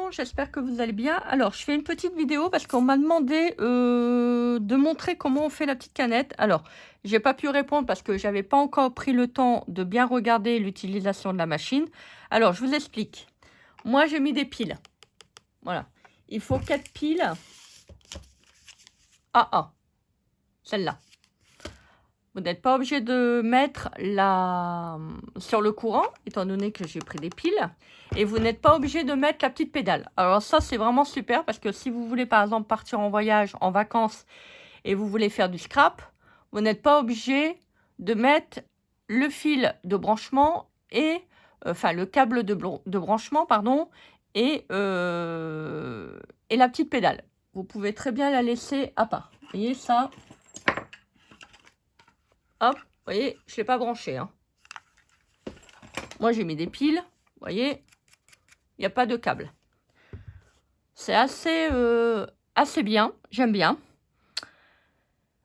gens, j'espère que vous allez bien. Alors, je fais une petite vidéo parce qu'on m'a demandé de montrer comment on fait la petite canette. Alors, j'ai pas pu répondre parce que j'avais pas encore pris le temps de bien regarder l'utilisation de la machine. Alors, je vous explique. Moi, j'ai mis des piles. Voilà. Il faut 4 piles. Ah, celle-là. Vous n'êtes pas obligé de mettre sur le courant, étant donné que j'ai pris des piles. Et vous n'êtes pas obligé de mettre la petite pédale. Alors ça, c'est vraiment super parce que si vous voulez, par exemple, partir en voyage, en vacances, et vous voulez faire du scrap, vous n'êtes pas obligé de mettre le fil de branchement et... Enfin, le câble de branchement, pardon, et la petite pédale. Vous pouvez très bien la laisser à part. Vous voyez ça? Hop, vous voyez, je ne l'ai pas branché. Hein. Moi, j'ai mis des piles. Vous voyez, il n'y a pas de câble. C'est assez bien. J'aime bien.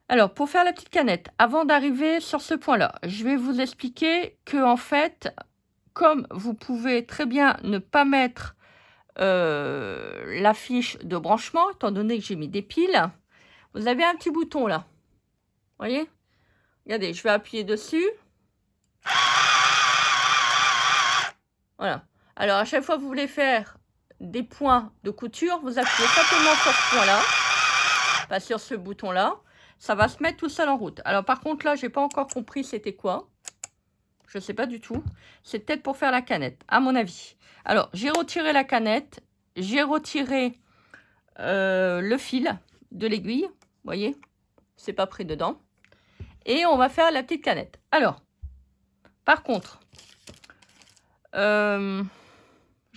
Alors, pour faire la petite canette, avant d'arriver sur ce point-là, je vais vous expliquer que, en fait, comme vous pouvez très bien ne pas mettre la fiche de branchement, étant donné que j'ai mis des piles, vous avez un petit bouton là. Vous voyez? Regardez, je vais appuyer dessus. Voilà. Alors, à chaque fois que vous voulez faire des points de couture, vous appuyez simplement sur ce point-là, pas sur ce bouton-là. Ça va se mettre tout seul en route. Alors, par contre, là, j'ai pas encore compris c'était quoi. Je sais pas du tout. C'est peut-être pour faire la canette, à mon avis. Alors, j'ai retiré la canette. J'ai retiré le fil de l'aiguille. Vous voyez? C'est pas pris dedans. Et on va faire la petite canette. Alors, par contre... je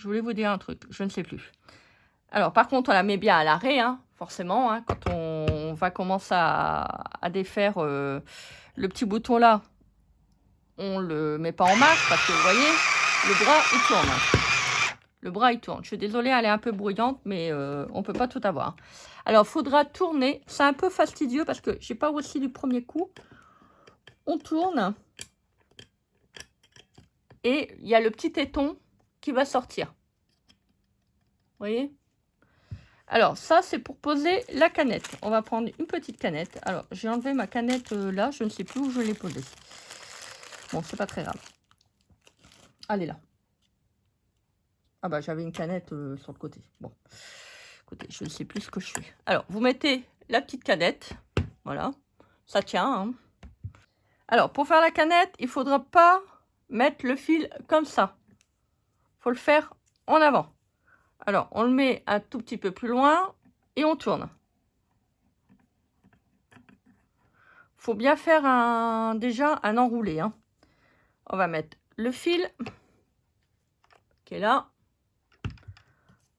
voulais vous dire un truc, je ne sais plus. Alors, par contre, on la met bien à l'arrêt, hein, forcément. Hein, quand on va commencer à défaire le petit bouton là, on le met pas en marche parce que vous voyez, le bras il tourne. Le bras il tourne. Je suis désolée, elle est un peu bruyante, mais on peut pas tout avoir. Alors, il faudra tourner. C'est un peu fastidieux parce que j'ai pas aussi du premier coup. On tourne. Et il y a le petit téton qui va sortir. Vous voyez? Alors, ça, c'est pour poser la canette. On va prendre une petite canette. Alors, j'ai enlevé ma canette là. Je ne sais plus où je l'ai posée. Bon, c'est pas très grave. Elle est là. Ah bah, j'avais une canette sur le côté. Bon, écoutez, je ne sais plus ce que je fais. Alors, vous mettez la petite canette. Voilà. Ça tient. Hein. Alors, pour faire la canette, il ne faudra pas mettre le fil comme ça. Il faut le faire en avant. Alors, on le met un tout petit peu plus loin et on tourne. Faut bien faire déjà un enroulé. Hein. On va mettre le fil qui est là.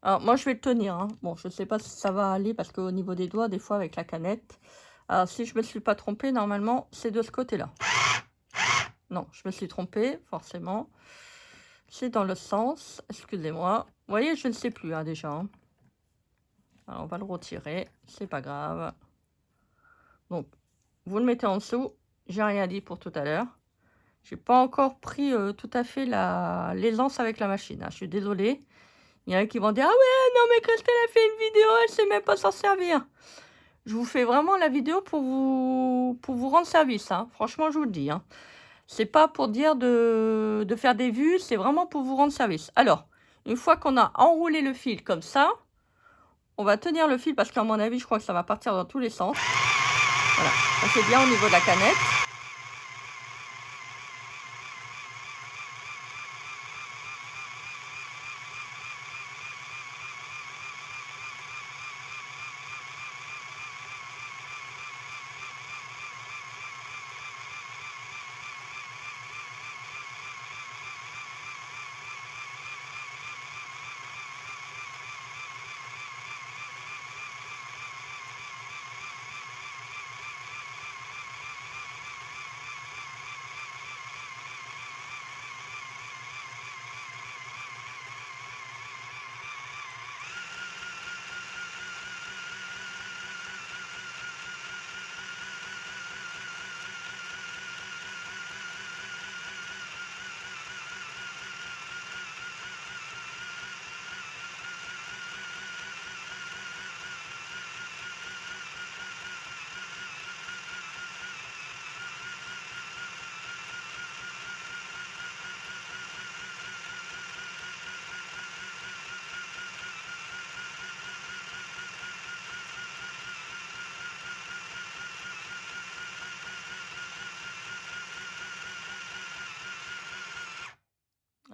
Alors, moi, je vais le tenir. Hein. Bon, je ne sais pas si ça va aller parce qu'au niveau des doigts, des fois, avec la canette. Alors, si je ne me suis pas trompée, normalement, c'est de ce côté-là. Non, je me suis trompée, forcément. C'est dans le sens. Excusez-moi. Vous voyez, je ne sais plus hein, déjà. Hein. Alors, on va le retirer. C'est pas grave. Donc, vous le mettez en dessous. J'ai rien dit pour tout à l'heure. J'ai pas encore pris tout à fait l'aisance avec la machine. Hein. Je suis désolée. Il y en a qui vont dire « Ah ouais, non mais Christelle a fait une vidéo, elle sait même pas s'en servir. » Je vous fais vraiment la vidéo pour vous rendre service. Hein. Franchement, je vous le dis. Hein. C'est pas pour dire de faire des vues, c'est vraiment pour vous rendre service. Alors, une fois qu'on a enroulé le fil comme ça, on va tenir le fil parce qu'à mon avis, je crois que ça va partir dans tous les sens. Voilà, ça c'est bien au niveau de la canette.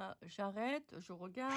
Ah, j'arrête, je regarde.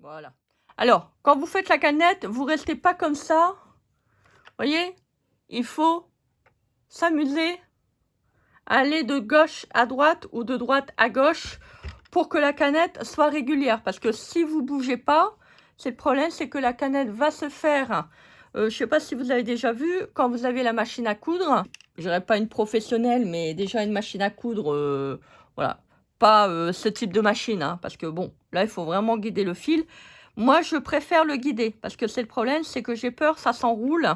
Voilà. Alors, quand vous faites la canette, vous restez pas comme ça. Voyez, il faut s'amuser à aller de gauche à droite ou de droite à gauche pour que la canette soit régulière. Parce que si vous bougez pas, c'est le problème, c'est que la canette va se faire. Je sais pas si vous avez déjà vu, quand vous avez la machine à coudre, je dirais pas une professionnelle, mais déjà une machine à coudre, voilà. Pas ce type de machine, hein, parce que bon, là, il faut vraiment guider le fil. Moi, je préfère le guider, parce que c'est le problème, c'est que j'ai peur, ça s'enroule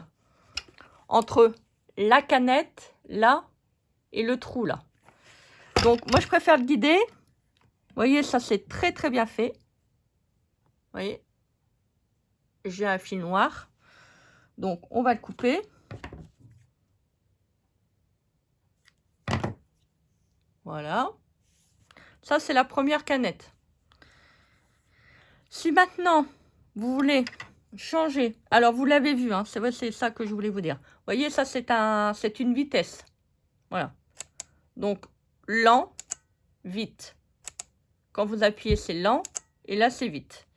entre la canette, là, et le trou, là. Donc, moi, je préfère le guider. Vous voyez, ça, c'est très, très bien fait. Vous voyez, j'ai un fil noir. Donc, on va le couper. Voilà. Ça, c'est la première canette. Si maintenant, vous voulez changer, alors vous l'avez vu, hein, c'est vrai, c'est ça que je voulais vous dire. Vous voyez, ça, c'est une vitesse. Voilà. Donc, lent, vite. Quand vous appuyez, c'est lent. Et là, c'est vite.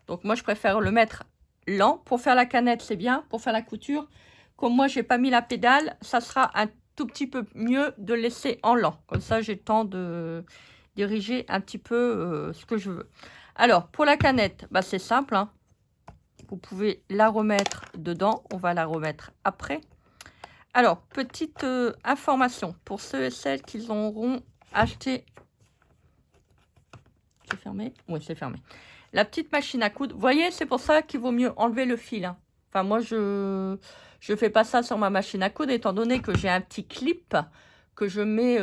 Donc, moi, je préfère le mettre lent. Pour faire la canette, c'est bien. Pour faire la couture, comme moi, j'ai pas mis la pédale, ça sera un tout petit peu mieux de laisser en lent. Comme ça, j'ai le temps de diriger un petit peu ce que je veux. Alors, pour la canette, bah, c'est simple, hein. Vous pouvez la remettre dedans. On va la remettre après. Alors, petite information pour ceux et celles qui auront acheté. C'est fermé? Oui, c'est fermé. La petite machine à coudre. Vous voyez, c'est pour ça qu'il vaut mieux enlever le fil, hein. Enfin, moi, je fais pas ça sur ma machine à coudre, étant donné que j'ai un petit clip que je mets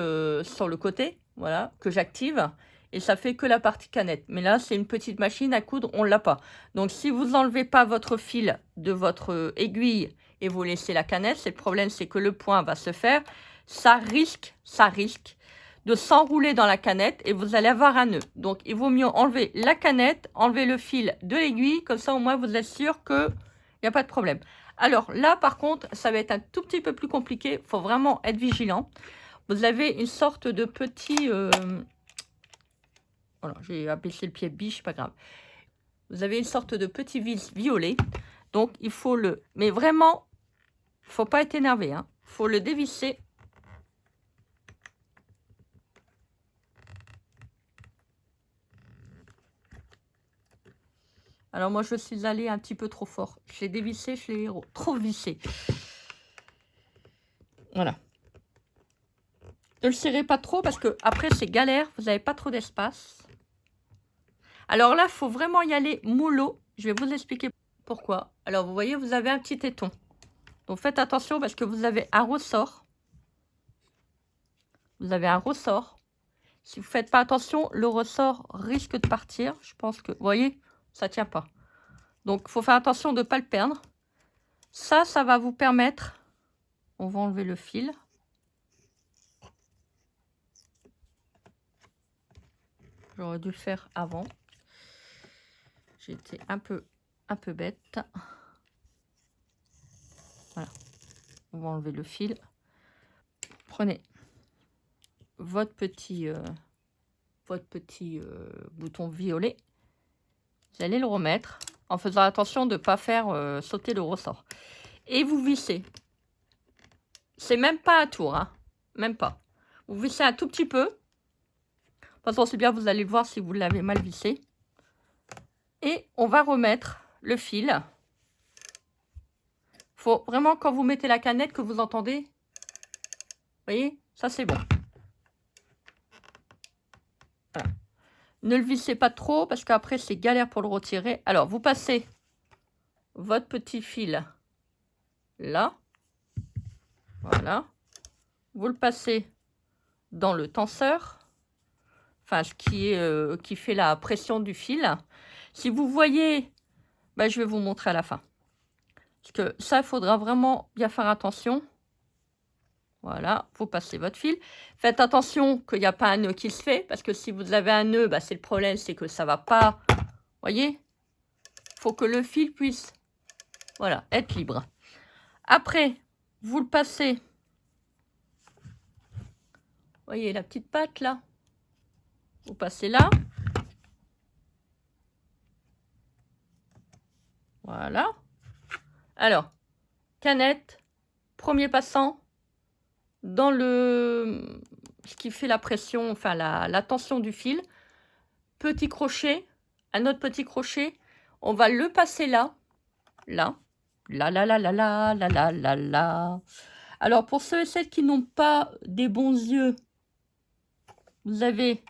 sur le côté, voilà, que j'active. Et ça fait que la partie canette. Mais là, c'est une petite machine à coudre, on ne l'a pas. Donc, si vous n'enlevez pas votre fil de votre aiguille et vous laissez la canette, c'est le problème, c'est que le point va se faire. Ça risque de s'enrouler dans la canette et vous allez avoir un nœud. Donc, il vaut mieux enlever la canette, enlever le fil de l'aiguille. Comme ça, au moins, vous êtes sûr qu'il n'y a pas de problème. Alors, là, par contre, ça va être un tout petit peu plus compliqué. Il faut vraiment être vigilant. Vous avez une sorte de petit... Voilà, j'ai abaissé le pied biche, pas grave. Vous avez une sorte de petit vis violet. Donc, il faut le... Mais vraiment, il ne faut pas être énervé, hein. Il faut le dévisser. Alors, moi, je suis allée un petit peu trop fort. Je l'ai dévissé, je l'ai trop vissé. Voilà. Ne le serrez pas trop parce que après c'est galère. Vous n'avez pas trop d'espace. Alors là, il faut vraiment y aller mollo. Je vais vous expliquer pourquoi. Alors, vous voyez, vous avez un petit téton. Donc, faites attention parce que vous avez un ressort. Vous avez un ressort. Si vous ne faites pas attention, le ressort risque de partir. Je pense que, vous voyez, ça ne tient pas. Donc, il faut faire attention de ne pas le perdre. Ça va vous permettre... On va enlever le fil. J'aurais dû le faire avant. J'étais un peu bête. Voilà. On va enlever le fil. Prenez votre petit bouton violet. Vous allez le remettre en faisant attention de ne pas faire sauter le ressort. Et vous vissez. C'est même pas un tour, hein. Même pas. Vous vissez un tout petit peu. De toute façon, c'est bien, vous allez le voir si vous l'avez mal vissé. Et on va remettre le fil. Faut vraiment, quand vous mettez la canette, que vous entendez. Vous voyez, ça c'est bon. Voilà. Ne le vissez pas trop parce qu'après c'est galère pour le retirer. Alors, vous passez votre petit fil là. Voilà. Vous le passez dans le tenseur. Enfin, ce qui fait la pression du fil. Si vous voyez, ben, je vais vous montrer à la fin. Parce que ça, il faudra vraiment bien faire attention. Voilà, vous passez votre fil. Faites attention qu'il n'y a pas un nœud qui se fait, parce que si vous avez un nœud, bah, c'est le problème, c'est que ça va pas. Voyez, il faut que le fil puisse, voilà, être libre. Après, vous le passez. Voyez la petite patte là. Vous passez là. Voilà. Alors, canette, premier passant dans le ce qui fait la pression, enfin la tension du fil. Petit crochet, un autre petit crochet. On va le passer là, là, là, là, là, là, là, là, là, là, là. Alors, pour ceux et celles qui n'ont pas des bons yeux, vous avez,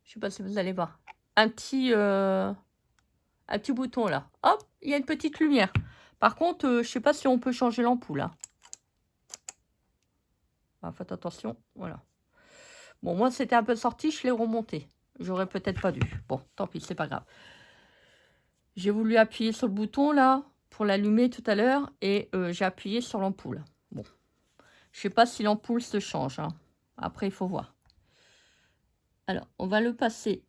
je sais pas si vous allez voir, un petit bouton là. Hop, il y a une petite lumière. Par contre, je sais pas si on peut changer l'ampoule. Hein. Ah, faites attention, voilà. Bon, moi, c'était un peu sorti, je l'ai remonté. J'aurais peut-être pas dû. Bon, tant pis, c'est pas grave. J'ai voulu appuyer sur le bouton là pour l'allumer tout à l'heure et j'ai appuyé sur l'ampoule. Bon, je sais pas si l'ampoule se change. Hein. Après, il faut voir. Alors, on va le passer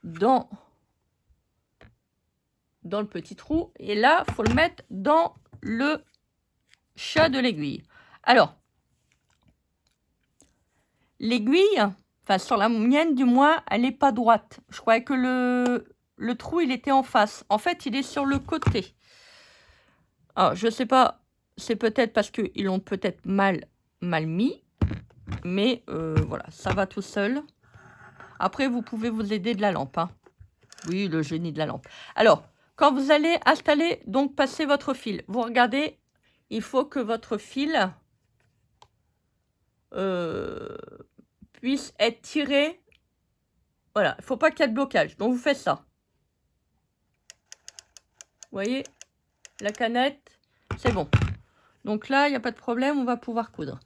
dans le petit trou. Et là, il faut le mettre dans le chat de l'aiguille. Alors, l'aiguille, enfin sur la mienne du moins, elle n'est pas droite. Je croyais que le trou, il était en face. En fait, il est sur le côté. Alors, je sais pas, c'est peut-être parce qu'ils l'ont peut-être mal mis. Mais voilà, ça va tout seul. Après, vous pouvez vous aider de la lampe. Hein. Oui, le génie de la lampe. Alors, quand vous allez installer, donc passer votre fil, vous regardez, il faut que votre fil puisse être tiré. Voilà, il ne faut pas qu'il y ait de blocage. Donc, vous faites ça. Vous voyez, la canette, c'est bon. Donc là, il n'y a pas de problème, on va pouvoir coudre.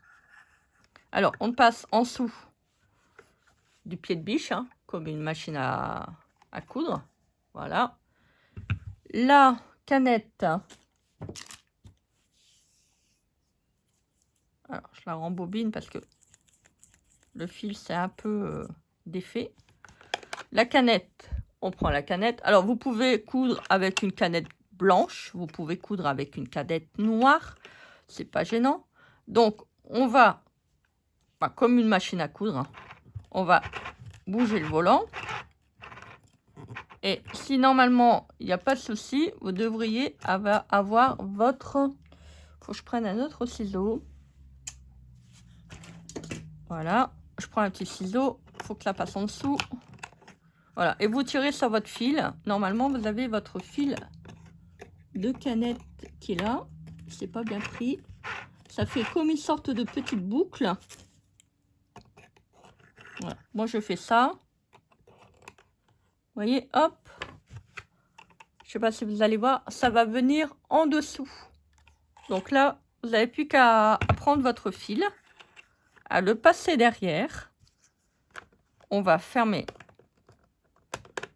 Alors, on passe en dessous du pied de biche, hein, comme une machine à coudre. Voilà. La canette. Alors, je la rembobine parce que le fil, c'est un peu défait. La canette, on prend la canette. Alors, vous pouvez coudre avec une canette blanche. Vous pouvez coudre avec une canette noire. C'est pas gênant. Donc, on va, comme une machine à coudre, hein, on va bouger le volant. Et si normalement, il n'y a pas de souci, vous devriez avoir votre... Faut que je prenne un autre ciseau. Voilà. Je prends un petit ciseau. Il faut que ça passe en dessous. Voilà. Et vous tirez sur votre fil. Normalement, vous avez votre fil de canette qui est là. C'est pas bien pris. Ça fait comme une sorte de petite boucle. Voilà. Moi, je fais ça. Vous voyez, hop. Je sais pas si vous allez voir, ça va venir en dessous. Donc là, vous n'avez plus qu'à prendre votre fil, à le passer derrière. On va fermer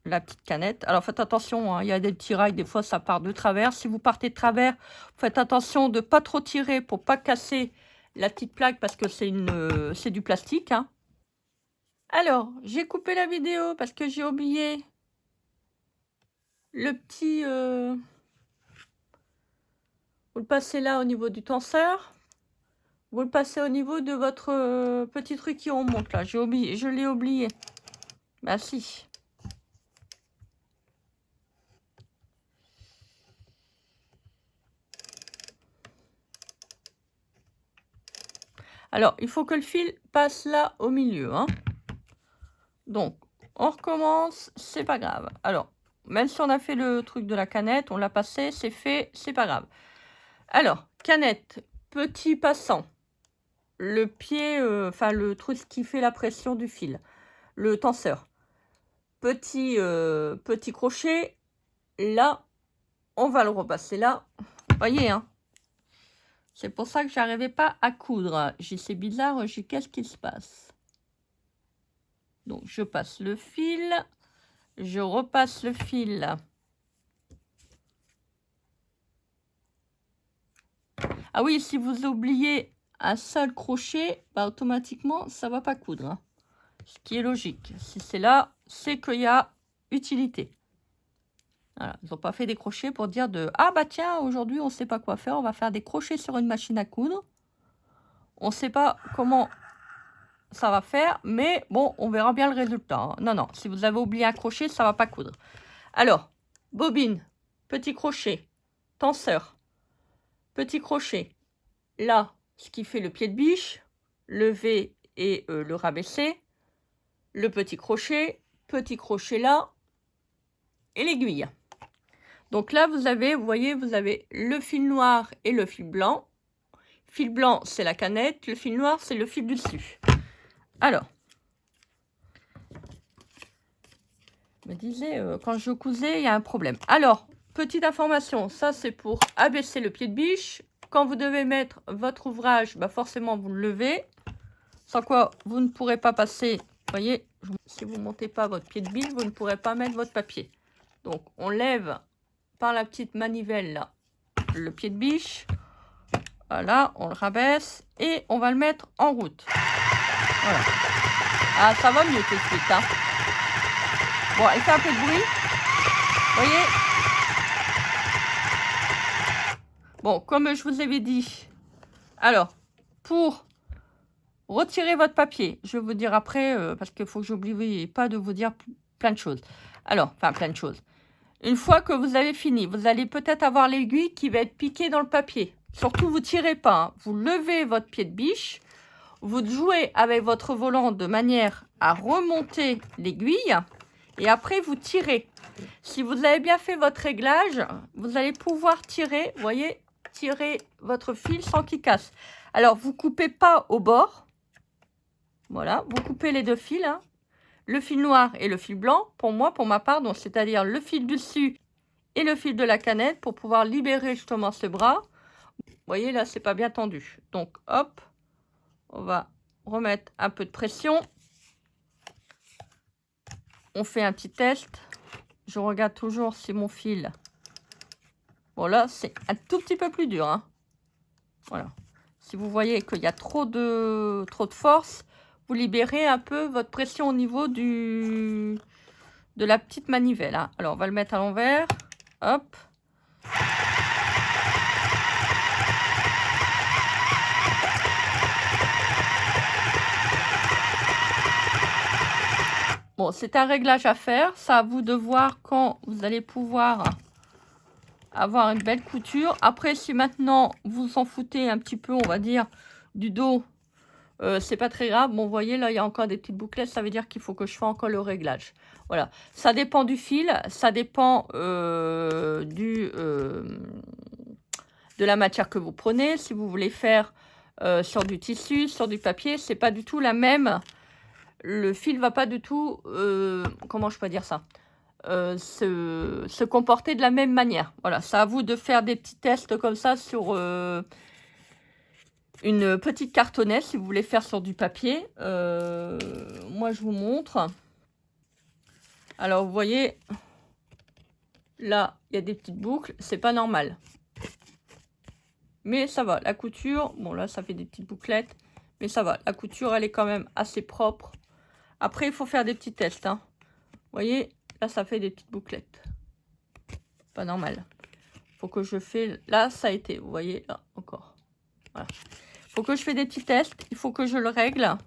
la petite canette. Alors faites attention, hein, il y a des petits rails, des fois ça part de travers. Si vous partez de travers, faites attention de ne pas trop tirer pour pas casser la petite plaque parce que c'est du plastique. Hein. Alors, j'ai coupé la vidéo parce que j'ai oublié le petit... Vous le passez là au niveau du tenseur. Vous le passez au niveau de votre petit truc qui remonte là. J'ai oublié, je l'ai oublié. Bah si. Alors, il faut que le fil passe là au milieu. Hein. Donc, on recommence, c'est pas grave. Alors, même si on a fait le truc de la canette, on l'a passé, c'est fait, c'est pas grave. Alors, canette, petit passant. Le pied, enfin le truc qui fait la pression du fil. Le tenseur. Petit crochet. Là, on va le repasser là. Voyez, hein. C'est pour ça que j'arrivais pas à coudre. C'est bizarre, qu'est-ce qui se passe? Donc, je passe le fil. Je repasse le fil. Ah oui, si vous oubliez un seul crochet, bah automatiquement, ça va pas coudre. Hein. Ce qui est logique. Si c'est là, c'est qu'il y a utilité. Voilà. Ils n'ont pas fait des crochets pour dire de « Ah bah tiens, aujourd'hui, on ne sait pas quoi faire. On va faire des crochets sur une machine à coudre. On ne sait pas comment ça va faire, mais bon, on verra bien le résultat. Hein. Non, non, si vous avez oublié un crochet, ça ne va pas coudre. Alors, bobine, petit crochet, tenseur, petit crochet. Là, ce qui fait le pied de biche, le V et le rabaisser, le petit crochet là, et l'aiguille. Donc là, vous voyez, vous avez le fil noir et le fil blanc. Fil blanc, c'est la canette, le fil noir, c'est le fil du dessus. Alors, je me disais, quand je cousais, il y a un problème. Alors, petite information, ça c'est pour abaisser le pied de biche. Quand vous devez mettre votre ouvrage, bah forcément vous le levez. Sans quoi, vous ne pourrez pas passer. Vous voyez, si vous ne montez pas votre pied de biche, vous ne pourrez pas mettre votre papier. Donc, on lève par la petite manivelle là, le pied de biche. Voilà, on le rabaisse et on va le mettre en route. Voilà. Ah, ça va mieux tout de suite. Hein. Bon, il fait un peu de bruit. Vous voyez? Bon, comme je vous avais dit. Alors, pour retirer votre papier, je vais vous dire après, parce qu'il faut que j'oublie pas de vous dire plein de choses. Alors, enfin, plein de choses. Une fois que vous avez fini, vous allez peut-être avoir l'aiguille qui va être piquée dans le papier. Surtout, vous ne tirez pas. Hein. Vous levez votre pied de biche. Vous jouez avec votre volant de manière à remonter l'aiguille. Et après, vous tirez. Si vous avez bien fait votre réglage, vous allez pouvoir tirer, vous voyez, tirer votre fil sans qu'il casse. Alors, vous ne coupez pas au bord. Voilà, vous coupez les deux fils. Hein. Le fil noir et le fil blanc, pour moi, pour ma part, donc c'est-à-dire le fil dessus et le fil de la canette pour pouvoir libérer justement ce bras. Vous voyez, là, c'est pas bien tendu. Donc, hop, on va remettre un peu de pression. On fait un petit test. Je regarde toujours si mon fil... Bon, là, c'est un tout petit peu plus dur. Hein. Voilà. Si vous voyez qu'il y a trop de force, vous libérez un peu votre pression au niveau de la petite manivelle. Hein. Alors, on va le mettre à l'envers. Hop. Bon, c'est un réglage à faire. C'est à vous de voir quand vous allez pouvoir avoir une belle couture. Après, si maintenant vous en foutez un petit peu, on va dire, du dos, c'est pas très grave. Bon, vous voyez, là, il y a encore des petites bouclettes. Ça veut dire qu'il faut que je fasse encore le réglage. Voilà. Ça dépend du fil. Ça dépend de la matière que vous prenez. Si vous voulez faire sur du tissu, sur du papier, c'est pas du tout la même. Le fil va pas du tout, comment je peux dire ça, se comporter de la même manière. Voilà, c'est à vous de faire des petits tests comme ça sur une petite cartonnette si vous voulez faire sur du papier. Moi, je vous montre. Alors, vous voyez, là, il y a des petites boucles. C'est pas normal. Mais ça va, la couture, bon là, ça fait des petites bouclettes. Mais ça va, la couture, elle est quand même assez propre. Après, il faut faire des petits tests. Hein. Vous voyez, là, ça fait des petites bouclettes. Pas normal. Faut que je fais... Là, ça a été. Vous voyez, là, encore. Voilà. Faut que je fais des petits tests. Il faut que je le règle.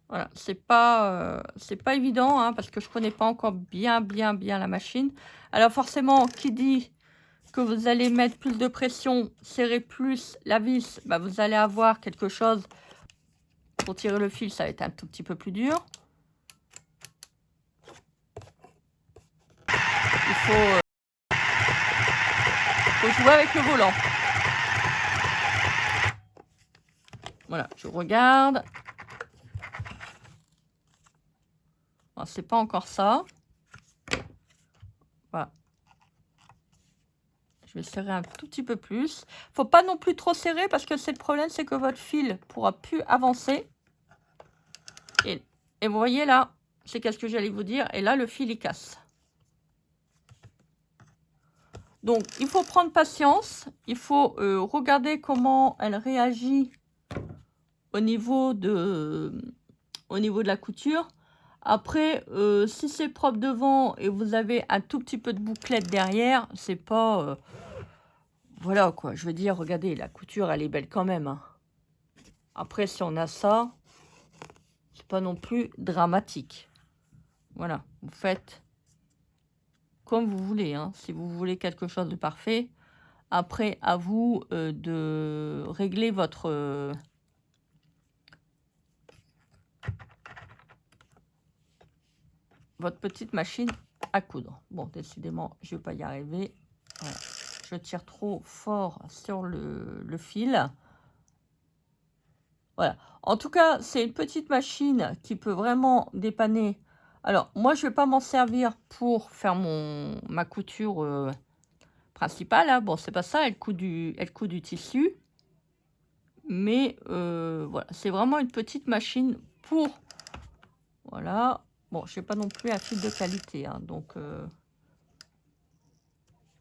Voilà. C'est pas évident, hein, parce que je connais pas encore bien la machine. Alors, forcément, qui dit que vous allez mettre plus de pression, serrer plus la vis, bah, vous allez avoir quelque chose... Pour tirer le fil, ça va être un tout petit peu plus dur. Il faut jouer avec le volant. Voilà, je regarde. Bon, c'est pas encore ça. Voilà. Je vais serrer un tout petit peu plus. Faut pas non plus trop serrer parce que c'est le problème, c'est que votre fil pourra plus avancer. Et vous voyez là, c'est qu'est-ce que j'allais vous dire. Et là, le fil, il casse. Donc, il faut prendre patience. Il faut regarder comment elle réagit au niveau de la couture. Après, si c'est propre devant et vous avez un tout petit peu de bouclette derrière, c'est pas... voilà, quoi. Je veux dire, regardez, la couture, elle est belle quand même. Hein. Après, si on a ça, c'est pas non plus dramatique. Voilà, vous faites comme vous voulez. Hein. Si vous voulez quelque chose de parfait, après, à vous de régler votre petite machine à coudre. Bon, décidément, je ne vais pas y arriver. Voilà. Je tire trop fort sur le fil. Voilà. En tout cas, c'est une petite machine qui peut vraiment dépanner. Alors, moi, je ne vais pas m'en servir pour faire ma couture principale. Hein. Bon, c'est pas ça. Elle coud du tissu. Mais voilà, c'est vraiment une petite machine pour... Voilà. Bon, je n'ai pas non plus un fil de qualité. Hein, donc,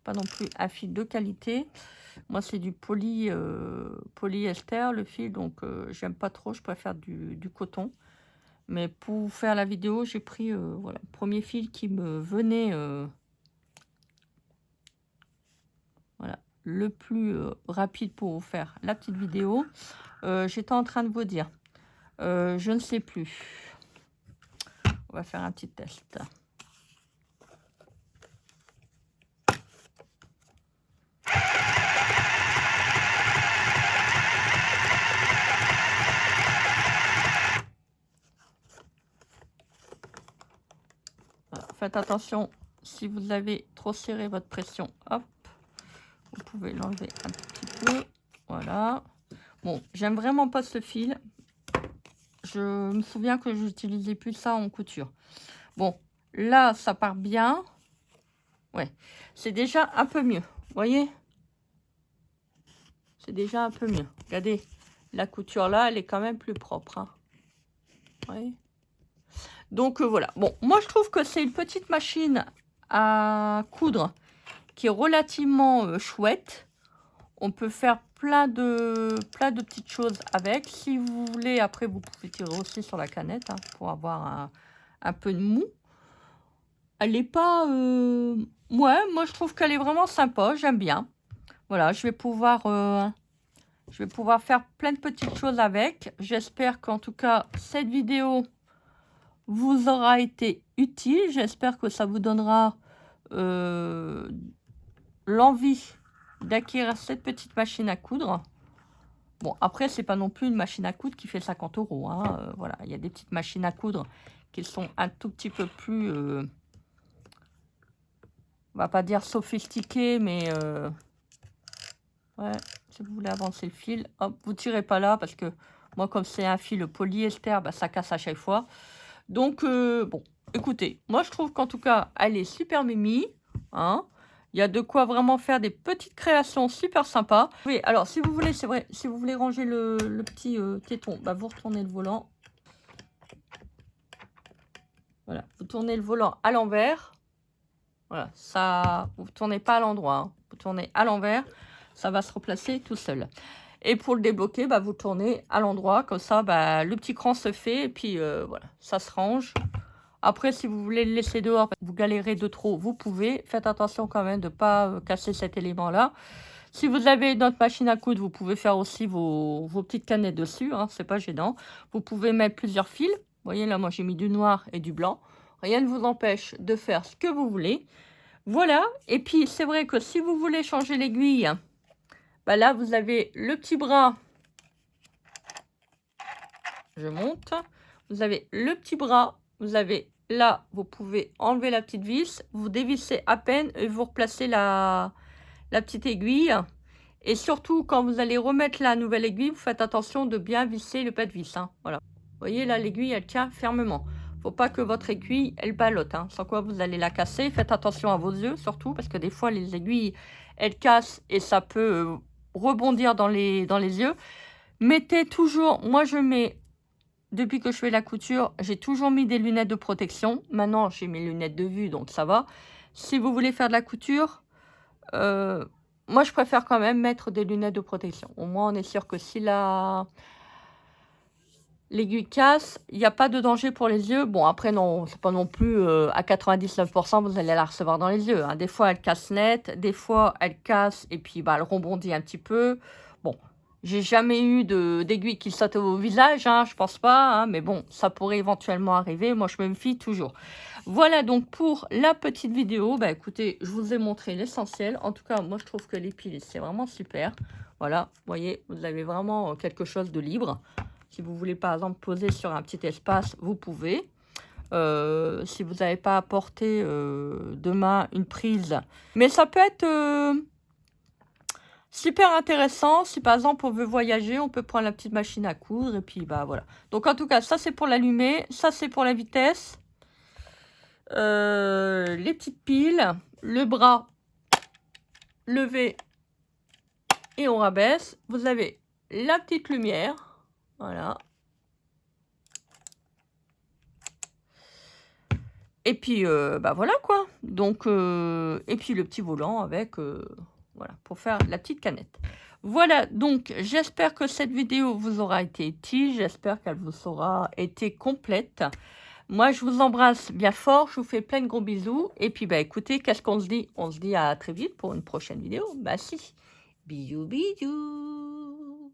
pas non plus un fil de qualité. Moi, c'est du polyester, le fil. Donc, j'aime pas trop. Je préfère du coton. Mais pour faire la vidéo, j'ai pris voilà, le premier fil qui me venait... voilà, le plus rapide pour vous faire la petite vidéo. J'étais en train de vous dire. Je ne sais plus. On va faire un petit test. Voilà. Faites attention, si vous avez trop serré votre pression, hop, vous pouvez l'enlever un petit peu. Voilà. Bon, j'aime vraiment pas ce fil. Je me souviens que je n'utilisais plus ça en couture. Bon, là, ça part bien. Ouais, c'est déjà un peu mieux. Vous voyez? C'est déjà un peu mieux. Regardez, la couture là, elle est quand même plus propre. Hein. Ouais. Donc voilà. Bon, moi je trouve que c'est une petite machine à coudre qui est relativement chouette. On peut faire plein de petites choses avec. Si vous voulez, après vous pouvez tirer aussi sur la canette hein, pour avoir un peu de mou. Elle n'est pas... Ouais, moi je trouve qu'elle est vraiment sympa. J'aime bien. Voilà, je vais pouvoir faire plein de petites choses avec. J'espère qu'en tout cas, cette vidéo vous aura été utile. J'espère que ça vous donnera l'envie d'acquérir cette petite machine à coudre. Bon, après, c'est pas non plus une machine à coudre qui fait 50 €. Hein. Voilà, il y a des petites machines à coudre qui sont un tout petit peu plus... on va pas dire sophistiquées, mais... ouais, si vous voulez avancer le fil, hop, vous tirez pas là parce que moi, comme c'est un fil polyester, bah, ça casse à chaque fois. Donc, bon, écoutez, moi, je trouve qu'en tout cas, elle est super mimi. Hein. Il y a de quoi vraiment faire des petites créations super sympas. Oui, alors, si vous voulez, c'est vrai, si vous voulez ranger le petit téton, bah, vous retournez le volant. Voilà, vous tournez le volant à l'envers. Voilà, ça, vous ne tournez pas à l'endroit. Hein. Vous tournez à l'envers, ça va se replacer tout seul. Et pour le débloquer, bah, vous tournez à l'endroit, comme ça, bah, le petit cran se fait, et puis voilà, ça se range. Après, si vous voulez le laisser dehors, vous galérez de trop, vous pouvez. Faites attention quand même de ne pas casser cet élément-là. Si vous avez une autre machine à coudre, vous pouvez faire aussi vos petites canettes dessus, hein, c'est pas gênant. Vous pouvez mettre plusieurs fils. Vous voyez, là, moi, j'ai mis du noir et du blanc. Rien ne vous empêche de faire ce que vous voulez. Voilà, et puis c'est vrai que si vous voulez changer l'aiguille, bah là, vous avez le petit bras. Je monte. Vous avez le petit bras. Vous avez là, vous pouvez enlever la petite vis. Vous dévissez à peine et vous replacez la petite aiguille. Et surtout, quand vous allez remettre la nouvelle aiguille, vous faites attention de bien visser le pas de vis. Hein. Voilà. Vous voyez, là, l'aiguille, elle tient fermement. Faut pas que votre aiguille, elle ballotte. Hein. Sans quoi, vous allez la casser. Faites attention à vos yeux, surtout, parce que des fois, les aiguilles, elles cassent et ça peut... rebondir dans les yeux. Mettez toujours, moi je mets depuis que je fais la couture, j'ai toujours mis des lunettes de protection. Maintenant, j'ai mes lunettes de vue, donc ça va. Si vous voulez faire de la couture, moi, je préfère quand même mettre des lunettes de protection. Au moins, on est sûr que si l'aiguille casse, il n'y a pas de danger pour les yeux. Bon, après, non, c'est pas non plus à 99%, vous allez la recevoir dans les yeux. Hein. Des fois, elle casse net, des fois, elle casse et puis bah, elle rebondit un petit peu. Bon, j'ai jamais eu d'aiguille qui saute au visage, hein, je pense pas, hein, mais bon, ça pourrait éventuellement arriver. Moi, je me méfie toujours. Voilà donc pour la petite vidéo. Bah écoutez, je vous ai montré l'essentiel. En tout cas, moi, je trouve que les piles, c'est vraiment super. Voilà, vous voyez, vous avez vraiment quelque chose de libre. Si vous voulez, par exemple, poser sur un petit espace, vous pouvez. Si vous n'avez pas apporté demain une prise. Mais ça peut être super intéressant. Si, par exemple, on veut voyager, on peut prendre la petite machine à coudre. Et puis, bah voilà. Donc, en tout cas, ça, c'est pour l'allumer. Ça, c'est pour la vitesse. Les petites piles. Le bras levé et on rabaisse. Vous avez la petite lumière. Voilà. Et puis, bah voilà quoi. Donc, et puis le petit volant avec, voilà, pour faire la petite canette. Voilà, donc j'espère que cette vidéo vous aura été utile. J'espère qu'elle vous aura été complète. Moi, je vous embrasse bien fort. Je vous fais plein de gros bisous. Et puis, bah écoutez, qu'est-ce qu'on se dit? On se dit à très vite pour une prochaine vidéo. Bah si. Bisous, bisous.